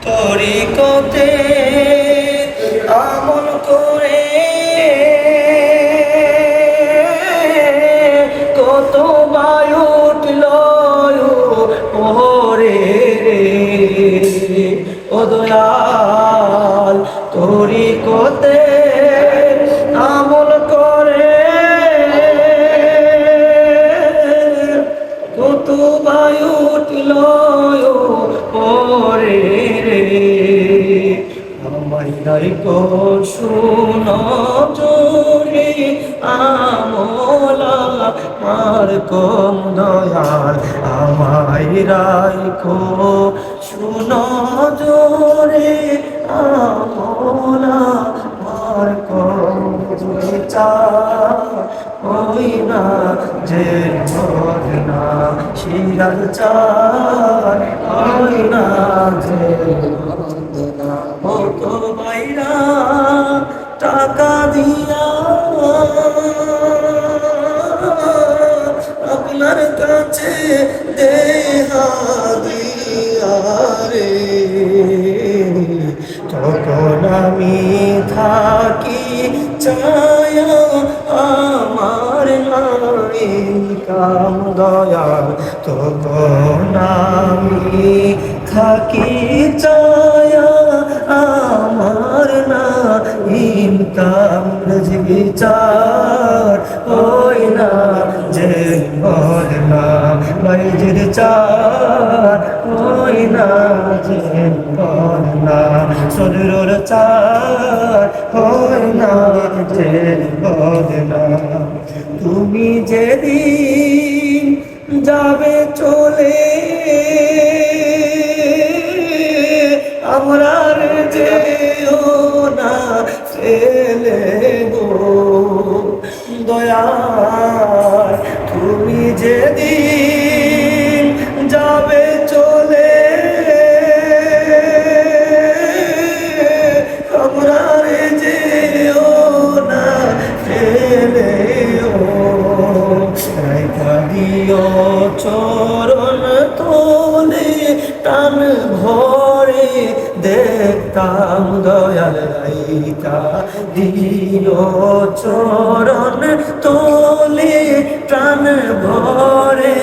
তরিকতে আমল করে কত বায়ু উঠল ওরে ও দয়াল তরিকতে আমল করে কত বায়ু উঠল ওরে আমায় কো শুনো জোরে আমলা মার কম দয়াল আমায় রাখো শুনো জোরে আমলা মার কম ওই না যে মদনা শিরাল চার ওই না যে মদনা কত বাইরা টাকা দিয়া আপনার কাছে দেহা দিয়া রে তখন আমি থাকি চায়া আমার নাই কাম দয়াল তখন আমি থাকি চায়া আমার না ইনকাম বিচার ওই না যে বদনা বাইজের চার ওই না যে বদনা সদরুর চার ওই না যে বদনা তুমি যেদিন যাবে চলে আমরা যেও না ফেলে গো দয়াল তুমি যেদিন যাবে চলে আমরা যেও না ফেলে রাইখা দিও চরণ তোলে টান ভরে দেখতাম দয়াল রাইখা দিও চরণ তোলে টান ভরে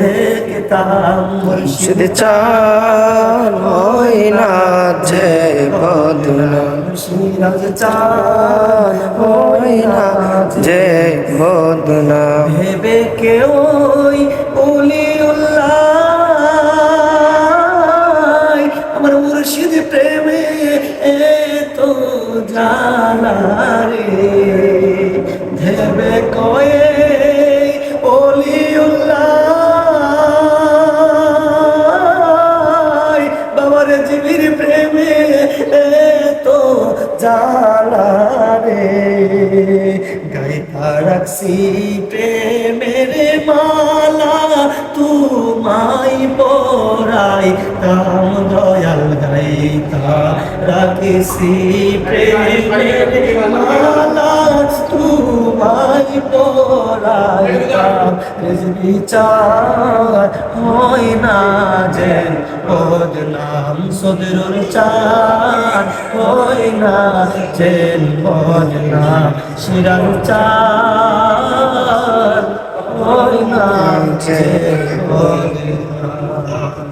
দেখতাম মুর্শিদ চান ওই না যে বদনা সিরাজ চান ওই না যে বদনা ভেবে কেউ ওলিউল্লাহ আমার মুর্শিদ প্রেমে তো জানা রে ভেবে কয়ে ওলিউল্লাহ বাবার জীবির প্রেমে তো জানা রে গাইতা রাখছি প্রেমের মালা তুমাই পরাই কাম দয়াল গাইতা রাখছি প্রেমের মালা তুমাই পরাই কাম বিচার হয় না যে বদনাম সদরুর চার হয় না যে বদনাম শিরাল চার হয় না যে বদনাম